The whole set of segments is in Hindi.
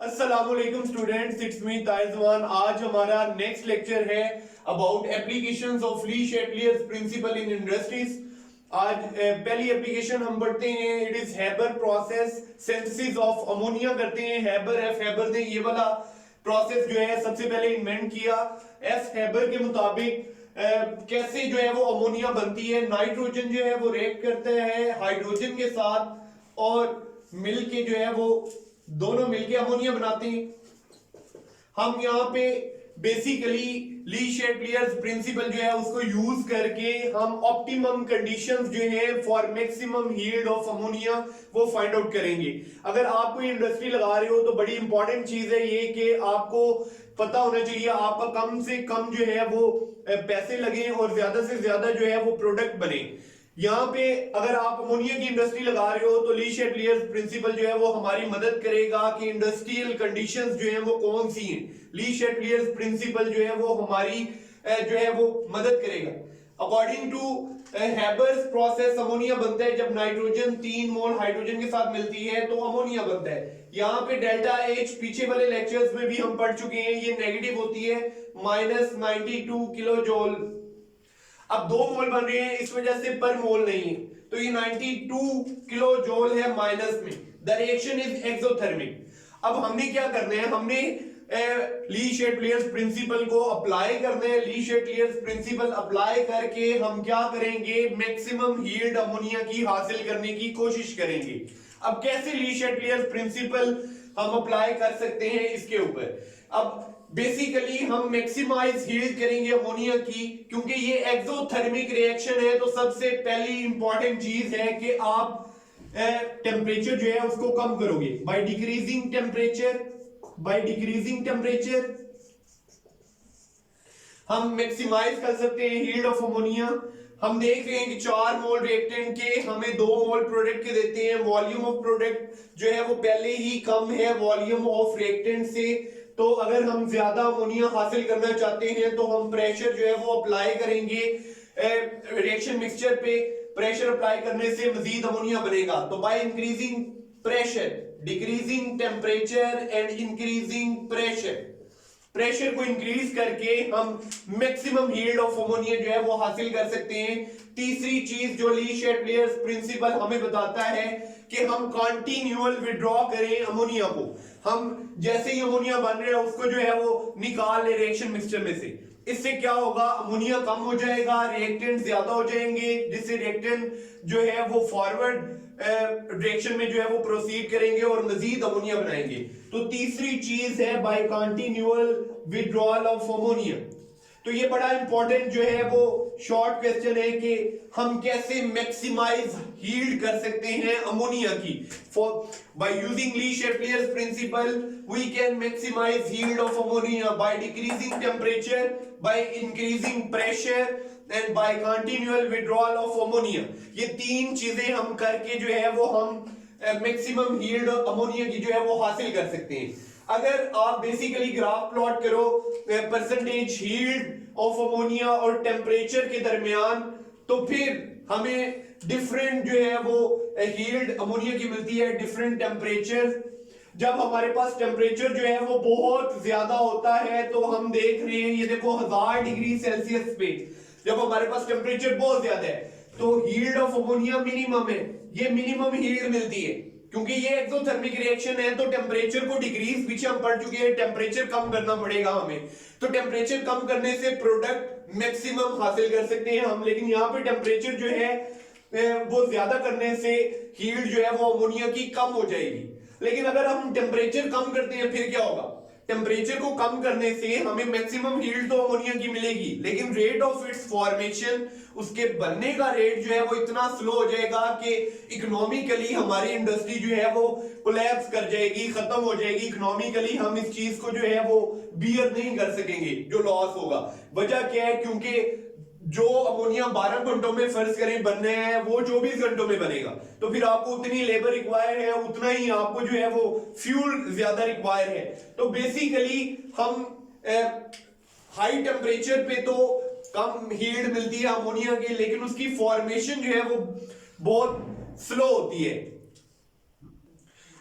अस्सलामुअलैकुम स्टूडेंट्स, इट्स मी ताइज़वान। आज हमारा नेक्स्ट लेक्चर है about applications of Le Chatelier's principle in industries. आज पहली एप्लीकेशन हम पढ़ते हैं, it is Haber process synthesis of ammonia करते हैं। हैबर ने ये वाला प्रोसेस जो है सबसे पहले इन्वेंट किया। एफ हैबर के मुताबिक कैसे जो है वो अमोनिया बनती है। नाइट्रोजन जो है वो रिएक्ट करता है हाइड्रोजन के साथ और मिलके जो है वो दोनों मिलके अमोनिया बनाते हैं। हम यहाँ पे बेसिकली ली शैटलियर्स प्रिंसिपल जो है उसको यूज करके हम ऑप्टिमम कंडीशंस जो है for maximum yield of ammonia वो फाइंड आउट करेंगे। अगर आप कोई इंडस्ट्री लगा रहे हो तो बड़ी इंपॉर्टेंट चीज है ये कि आपको पता होना चाहिए आपका कम से कम जो है वो पैसे लगे और ज्यादा से ज्यादा जो है वो प्रोडक्ट बने। यहाँ पे अगर आप अमोनिया की इंडस्ट्री लगा रहे हो तो ली शैटलियर्स प्रिंसिपल जो है वो हमारी मदद करेगा कि इंडस्ट्रियल कंडीशंस जो है वो कौन सी हैं। ली शैटलियर्स प्रिंसिपल जो है वो हमारी जो है वो मदद करेगा। According to Haber's process ammonia बनता है जब नाइट्रोजन 3 मोल हाइड्रोजन के साथ मिलती है तो अमोनिया बनता है। यहाँ पे डेल्टा एच पीछे वाले लेक्चर्स में भी हम पढ़ चुके हैं, ये नेगेटिव होती है -92 किलो जूल। अब 2 मोल बन रहे हैं इस वजह से पर मोल नहीं है, तो ये 92 किलो जूल है माइनस में। The reaction is exothermic. अब हमने क्या करना है, हमने ली शैटलियर्स प्रिंसिपल को अप्लाई करना है। ली शैटलियर्स प्रिंसिपल अप्लाई करके हम क्या करेंगे, मैक्सिमम यील्ड अमोनिया की हासिल करने की कोशिश करेंगे। अब कैसे ली शैटलियर्स प्रिंसिपल हम अप्लाई कर सकते हैं इसके ऊपर। अब बेसिकली हम मैक्सिमाइज यील्ड करेंगे अमोनिया की, क्योंकि ये एक्सोथर्मिक रिएक्शन है। तो सबसे पहली इंपॉर्टेंट चीज है कि आप टेम्परेचर जो है उसको कम करोगे बाय डिक्रीजिंग टेम्परेचर हम मैक्सिमाइज कर सकते हैं यील्ड ऑफ अमोनिया। हम देख रहे हैं कि 4 मोल रिएक्टेंट के हमें 2 मोल प्रोडक्ट के देते हैं। वॉल्यूम ऑफ प्रोडक्ट जो है वो पहले ही कम है वॉल्यूम ऑफ रिएक्टेंट से। तो अगर हम ज्यादा अमोनिया हासिल करना चाहते हैं तो हम प्रेशर जो है वो अप्लाई करेंगे रिएक्शन मिक्सचर पे। प्रेशर अप्लाई करने से मजीद अमोनिया बनेगा। तो bye increasing pressure, decreasing temperature and increasing pressure को इंक्रीज करके हम मैक्सिमम यील्ड ऑफ अमोनिया जो है वो हासिल कर सकते हैं। तीसरी चीज जो ली शैटलियर्स प्रिंसिपल हमें बताता है कि हम कॉन्टिन्यूअल विड्रॉ करें अमोनिया को। हम जैसे ही अमोनिया बन रहा है उसको जो है वो निकाल ले रिएक्शन मिक्सचर में से। इससे क्या होगा, अमोनिया कम हो जाएगा, रिएक्टेंट ज्यादा हो जाएंगे, जिससे रिएक्टेंट जो है वो फॉरवर्ड रिएक्शन में जो है वो प्रोसीड करेंगे और मजीद अमोनिया बनाएंगे। तो तीसरी चीज है by continual withdrawal of ammonia. तो ये बड़ा इंपॉर्टेंट जो है वो शॉर्ट क्वेश्चन है कि हम कैसे मैक्सिमाइज यील्ड कर सकते हैं अमोनिया की। By using Le Chatelier's principle we can maximise yield of ammonia by decreasing temperature, by increasing pressure and by continual withdrawal of ammonia. ये 3 चीजें हम करके जो है वो हम मैक्सिमम यील्ड अमोनिया की जो है वो हासिल कर सकते हैं। अगर आप बेसिकली ग्राफ प्लॉट करो परसेंटेज यील्ड ऑफ अमोनिया और टेम्परेचर के दरमियान, तो फिर हमें डिफरेंट जो है वो यील्ड अमोनिया की मिलती है डिफरेंट टेम्परेचर। जब हमारे पास टेम्परेचर जो है वो बहुत ज्यादा होता है तो हम देख रहे हैं, ये देखो 1000 डिग्री सेल्सियस पे जब हमारे पास टेम्परेचर बहुत ज्यादा है तो यील्ड ऑफ अमोनिया मिनिमम है। ये मिनिमम यील्ड मिलती है क्योंकि ये एक्सोथर्मिक रिएक्शन है। तो टेम्परेचर को डिक्रीज, पीछे हम पढ़ चुके हैं, टेम्परेचर कम करना पड़ेगा हमें। तो टेम्परेचर कम करने से प्रोडक्ट मैक्सिमम हासिल कर सकते हैं हम। लेकिन यहाँ पे टेम्परेचर जो है वो ज्यादा करने से यील्ड जो है वो अमोनिया की कम हो जाएगी। लेकिन अगर हम टेम्परेचर कम करते हैं फिर क्या होगा, टेम्परेचर को कम करने से हमें मैक्सिमम यील्ड तो अमोनिया की मिलेगी, लेकिन रेट ऑफ इट्स फॉर्मेशन, उसके बनने का रेट जो है वो इतना स्लो हो जाएगा कि इकोनॉमिकली हमारी इंडस्ट्री जो है वो कोलैप्स कर जाएगी, खत्म हो जाएगी। इकोनॉमिकली हम इस चीज को जो है वो बियर नहीं कर सकेंगे, जो लॉस होगा। वजह क्या है, क्योंकि जो अमोनिया 12 घंटों में फर्ज करें बनना है वो 24 घंटों में बनेगा। तो फिर आपको उतनी लेबर रिक्वायर है, उतना ही आपको जो है वो फ्यूल ज्यादा रिक्वायर है। तो बेसिकली हम हाई टेम्परेचर पे तो कम यील्ड मिलती है अमोनिया की, लेकिन उसकी फॉर्मेशन जो है वो बहुत स्लो होती है।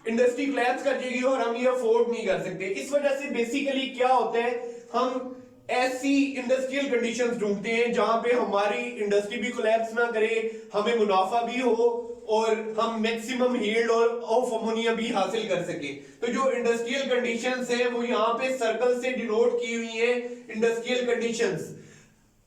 इंडस्ट्री कोलैप्स कर जाएगी और हम ये अफोर्ड नहीं कर सकते। इस वजह से बेसिकली क्या होता है, हम ऐसी इंडस्ट्रियल कंडीशंस ढूंढते हैं जहां पे हमारी इंडस्ट्री भी कोलैप्स ना करे, हमें मुनाफा भी हो और हम मैक्सिमम यील्ड और ऑफ अमोनिया भी हासिल कर सके। तो जो इंडस्ट्रियल कंडीशंस है वो यहाँ पे सर्कल से डिनोट की हुई है। इंडस्ट्रियल कंडीशंस,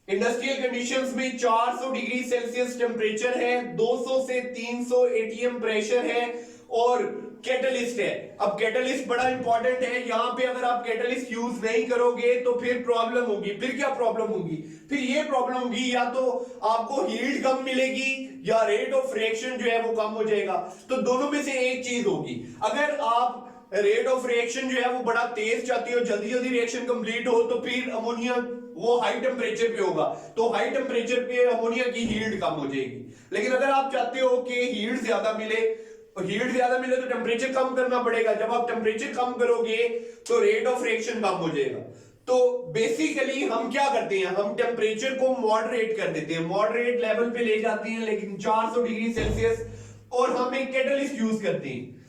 इंडस्ट्रियल कंडीशंस में 400 डिग्री सेल्सियस टेम्परेचर है, 200 से 300 एटीएम प्रेशर है और कैटलिस्ट है। अब कैटलिस्ट बड़ा इंपॉर्टेंट है, यहां पे अगर आप कैटलिस्ट यूज नहीं करोगे तो फिर प्रॉब्लम होगी। फिर क्या प्रॉब्लम होगी? फिर ये प्रॉब्लम होगी या तो आपको यील्ड कम मिलेगी या रेट ऑफ रिएक्शन जो है वो कम हो जाएगा। तो दोनों में से एक चीज होगी। अगर आप रेट ऑफ रिएक्शन जो है वो बड़ा तेज चाहते हो, जल्दी जल्दी रिएक्शन कंप्लीट हो, तो फिर अमोनिया वो हाई टेम्परेचर पे होगा, तो हाई टेम्परेचर पे अमोनिया की यील्ड कम हो जाएगी। लेकिन अगर आप चाहते हो कि यील्ड ज्यादा मिले, हीट ज्यादा मिले तो टेम्परेचर कम करना पड़ेगा। जब आप टेम्परेचर कम करोगे तो रेट ऑफ रिएक्शन कम हो जाएगा। तो बेसिकली हम क्या करते हैं, हम टेम्परेचर को मॉडरेट कर देते हैं, मॉडरेट लेवल पे ले जाते हैं, लेकिन 400 डिग्री सेल्सियस, और हम एक कैटलिस्ट यूज करते हैं।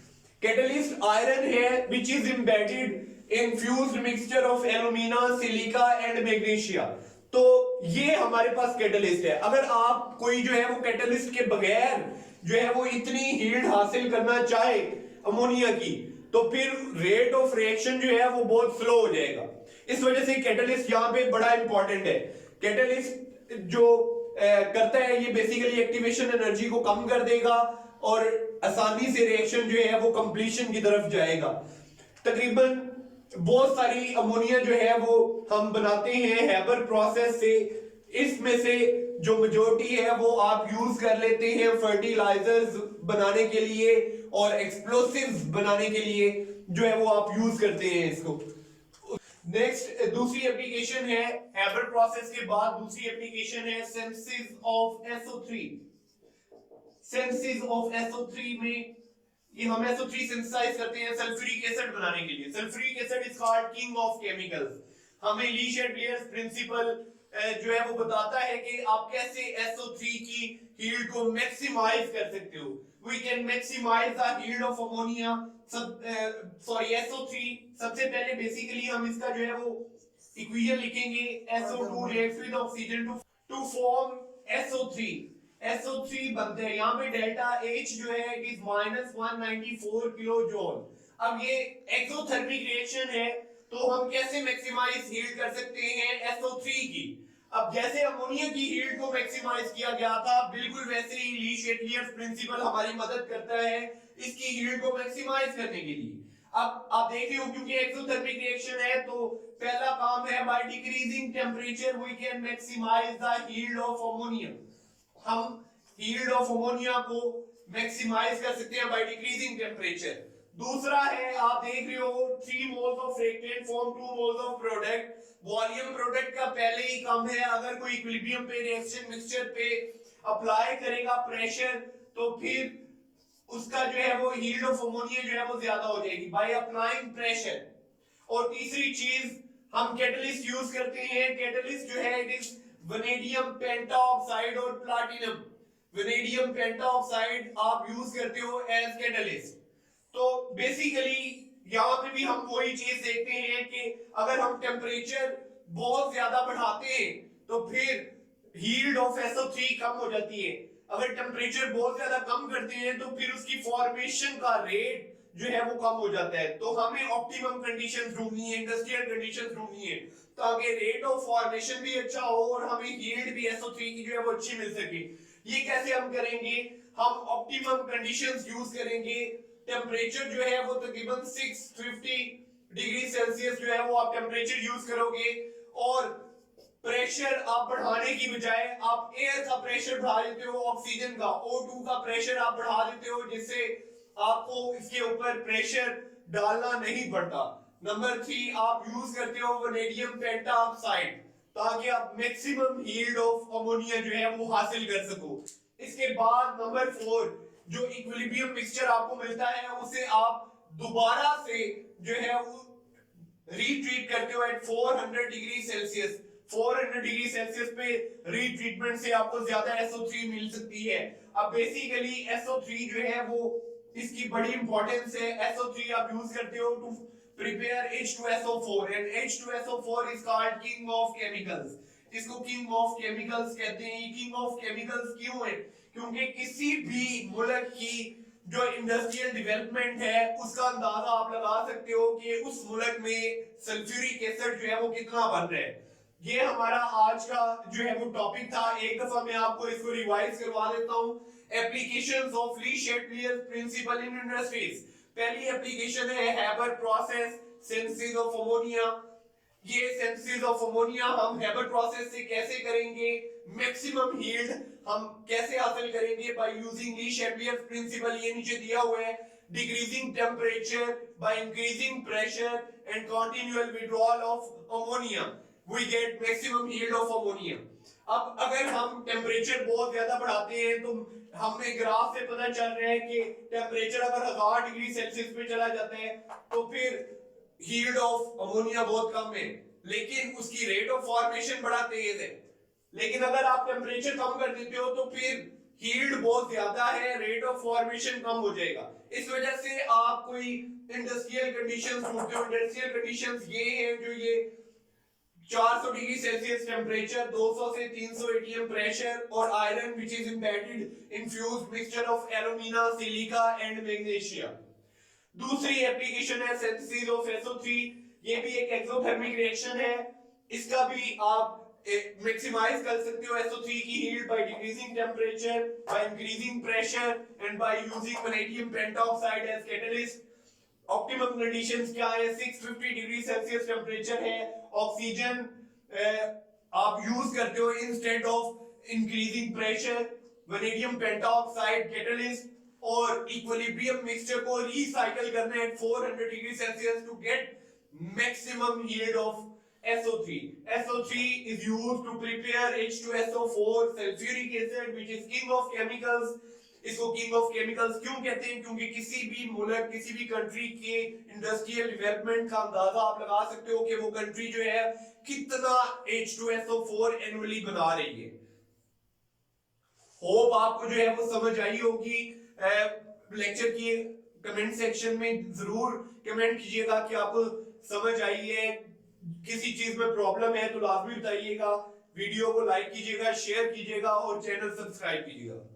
कैटलिस्ट आयरन है which is embedded in fused mixture of alumina, silica and magnesia. तो ये हमारे पास कैटलिस्ट है। अगर आप कोई जो है वो कैटलिस्ट के बगैर जो है वो इतनी यील्ड हासिल करना चाहे अमोनिया की, तो फिर रेट ऑफ रिएक्शन जो है वो बहुत स्लो हो जाएगा। इस वजह से कैटलिस्ट यहां पे बड़ा इंपॉर्टेंट है। कैटलिस्ट जो करता है ये बेसिकली एक्टिवेशन एनर्जी को कम कर देगा और आसानी से रिएक्शन जो है वो कंप्लीशन की तरफ जाएगा। तकरीबन बहुत सारी अमोनिया जो है वो हम बनाते हैं हैबर प्रोसेस से। इसमें से जो मेजॉरिटी है वो आप यूज कर लेते हैं फर्टिलाइजर्स बनाने के लिए और एक्सप्लोसिव्स बनाने के लिए जो है वो आप यूज करते हैं इसको। नेक्स्ट दूसरी एप्लीकेशन है हैबर प्रोसेस के बाद दूसरी एप्लीकेशन है synthesis of SO3। Synthesis of SO3 में ये हम SO3 सिंथेसाइज करते हैं सल्फ्यूरिक एसिड बनाने के लिए। Sulphuric acid is called king of chemicals. हमें ली शेड्लियर्स प्रिंसिपल जो है वो बताता है कि आप कैसे SO3 की यील्ड को मैक्सिमाइज कर सकते हो। We can maximize the yield of ammonia SO3। सबसे पहले बेसिकली हम इसका जो है वो इक्वेशन लिखेंगे, SO2 reacts with oxygen to form SO3। SO3 बनते हैं, यहाँ पे डेल्टा H जो है इट इज -194 किलो जूल। अब ये एक्सोथर्मिक रिएक्शन है, तो हम कैसे मैक्सिमाइज यील्ड कर सकते हैं SO3 की। अब जैसे अमोनिया की यील्ड को मैक्सिमाइज किया गया था, बिल्कुल वैसे ही ली शेड्लियर्स प्रिंसिपल हमारी मदद करता है इसकी यील्ड को मैक्सिमाइज करने के लिए। अब आप देख रहे हो क्योंकि एक्सोथर्मिक रिएक्शन है, तो पहला काम है by decreasing temperature we can maximize the yield of ammonia. हम यील्ड ऑफ अमोनिया को मैक्सिमाइज कर सकते हैं बाय डिक्रीजिंग टेंपरेचर। दूसरा है, आप देख रहे हो 3 moles of reactant form 2 moles of product. Volume product का पहले ही कम है, अगर कोई इक्विलिब्रियम पे रिएक्शन मिक्सचर पे अप्लाई करेगा प्रेशर, तो फिर उसका जो है वो यील्ड ऑफ अमोनिया जो है वो ज्यादा हो जाएगी बाय अप्लाइंग प्रेशर। और तीसरी चीज हम कैटलिस्ट यूज करते हैं। कैटलिस्ट जो है इट इज वेनेडियम पेंटाऑक्साइड और प्लैटिनम। वेनेडियम पेंटाऑक्साइड आप यूज करते हो एज कैटलिस्ट। तो बेसिकली यहां पे भी हम वही चीज देखते हैं कि अगर हम टेम्परेचर बहुत ज्यादा बढ़ाते हैं तो फिर यील्ड ऑफ SO3 कम हो जाती है। अगर टेम्परेचर बहुत ज्यादा कम करते हैं तो फिर उसकी फॉर्मेशन का रेट जो है वो कम हो जाता है। तो हमें ऑप्टिमम कंडीशंस ढूंढनी है, इंडस्ट्रियल कंडीशंस ढूंढनी है ताकि रेट ऑफ फॉर्मेशन भी अच्छा हो और हमें यील्ड भी SO3 की जो है वो अच्छी मिल सके। ये कैसे हम करेंगे? हम ऑप्टिमम कंडीशंस यूज करेंगे। टेम्परेचर जो है वो तकरीबन 650 डिग्री सेल्सियस जो है वो आप टेम्परेचर यूज करोगे और प्रेशर आप बढ़ाने की बजाय आप एयर का प्रेशर बढ़ा देते हो, ऑक्सीजन का O2 का प्रेशर आप बढ़ा देते हो, जिससे आपको इसके ऊपर प्रेशर डालना नहीं पड़ता। नंबर 3 आप यूज करते हो वेनेडियम पेंटाऑक्साइड ताकि आप मैक्सिमम यील्ड ऑफ अमोनिया जो है वो हासिल कर सको। इसके बाद नंबर 4 जो इक्विलिब्रियम मिक्सचर आपको मिलता है उसे आप दोबारा से जो है वो रीट्रीट करते हो at 400 degree Celsius. 400 degree Celsius पे रीट्रीटमेंट से आपको ज्यादा SO3 मिल सकती है। अब बेसिकली SO3 जो है वो इसकी बड़ी इंपॉर्टेंस है। SO3 आप यूज करते हो to prepare H2SO4 and H2SO4 is called king of chemicals. इसको किंग ऑफ केमिकल्स कहते हैं। ये किंग ऑफ केमिकल्स क्यों है? क्योंकि किसी भी मुल्क की जो इंडस्ट्रियल डेवलपमेंट है उसका अंदाजा आप लगा सकते हो कि उस मुल्क में सल्फ्यूरिक एसिड जो है वो कितना बन रहा है। ये हमारा आज का जो है वो टॉपिक था। एक दफा मैं आपको इसको रिवाइज करवा देता हूं। Applications of Le Chatelier principle in industries. पहली एप्लीकेशन है Haber process synthesis of ammonia. ये सिंथेसिस ऑफ अमोनिया हम हैबर प्रोसेस से कैसे करेंगे, मैक्सिमम यील्ड हम कैसे हासिल करेंगे by using Le Chatelier principle. ये नीचे दिया हुआ है। Decreasing temperature by increasing pressure and continual withdrawal of ammonia we get maximum yield of ammonia। अब अगर हम टेम्परेचर बहुत ज्यादा बढ़ाते हैं तो हमें ग्राफ से पता चल रहा है कि टेम्परेचर अगर 1000 डिग्री सेल्सियस पे चला जाता है तो फिर yield ऑफ अमोनिया बहुत कम है, लेकिन उसकी रेट ऑफ फॉर्मेशन बड़ा तेज है। लेकिन अगर आप टेम्परेचर कम कर देते हो तो फिर yield बहुत ज्यादा है, रेट ऑफ फॉर्मेशन कम हो जाएगा। इस वजह से आप कोई इंडस्ट्रियल कंडीशंस ढूंढते हो। इंडस्ट्रियल कंडीशंस ये हैं जो ये 400 डिग्री सेल्सियस टेम्परेचर, 200 से 300 एटीएम प्रेशर और iron which is embedded in fused mixture of alumina, silica and magnesium. दूसरी एप्लीकेशन है सिंथेसिस ऑफ SO3। ये भी एक एक्सोथर्मिक रिएक्शन है। इसका भी आप मैक्सिमाइज कर सकते हो SO3 की heat by decreasing temperature, by increasing pressure and by using vanadium pentoxide as catalyst. Optimum conditions क्या है? 650 डिग्री सेल्सियस टेम्परेचर है। ऑक्सीजन आप यूज करते हो instead of increasing pressure, vanadium pentoxide catalyst और इक्विलिब्रियम मिक्सचर को रीसाइकिल करना है 400 degree Celsius to get maximum yield of SO3। SO3 is used to prepare H2SO4 sulfuric acid which is king of chemicals। इसको किंग ऑफ केमिकल्स क्यों कहते हैं? क्योंकि किसी भी मुल्क, किसी भी कंट्री के इंडस्ट्रियल डेवलपमेंट का अंदाजा आप लगा सकते हो कि वो कंट्री जो है कितना H2SO4 एनुअली बना रही है। होप आपको जो है वो समझ आई होगी। लेक्चर की कमेंट सेक्शन में जरूर कमेंट कीजिएगा कि आपको समझ आई है। किसी चीज में प्रॉब्लम है तो लाजमी बताइएगा। वीडियो को लाइक कीजिएगा, शेयर कीजिएगा और चैनल सब्सक्राइब कीजिएगा।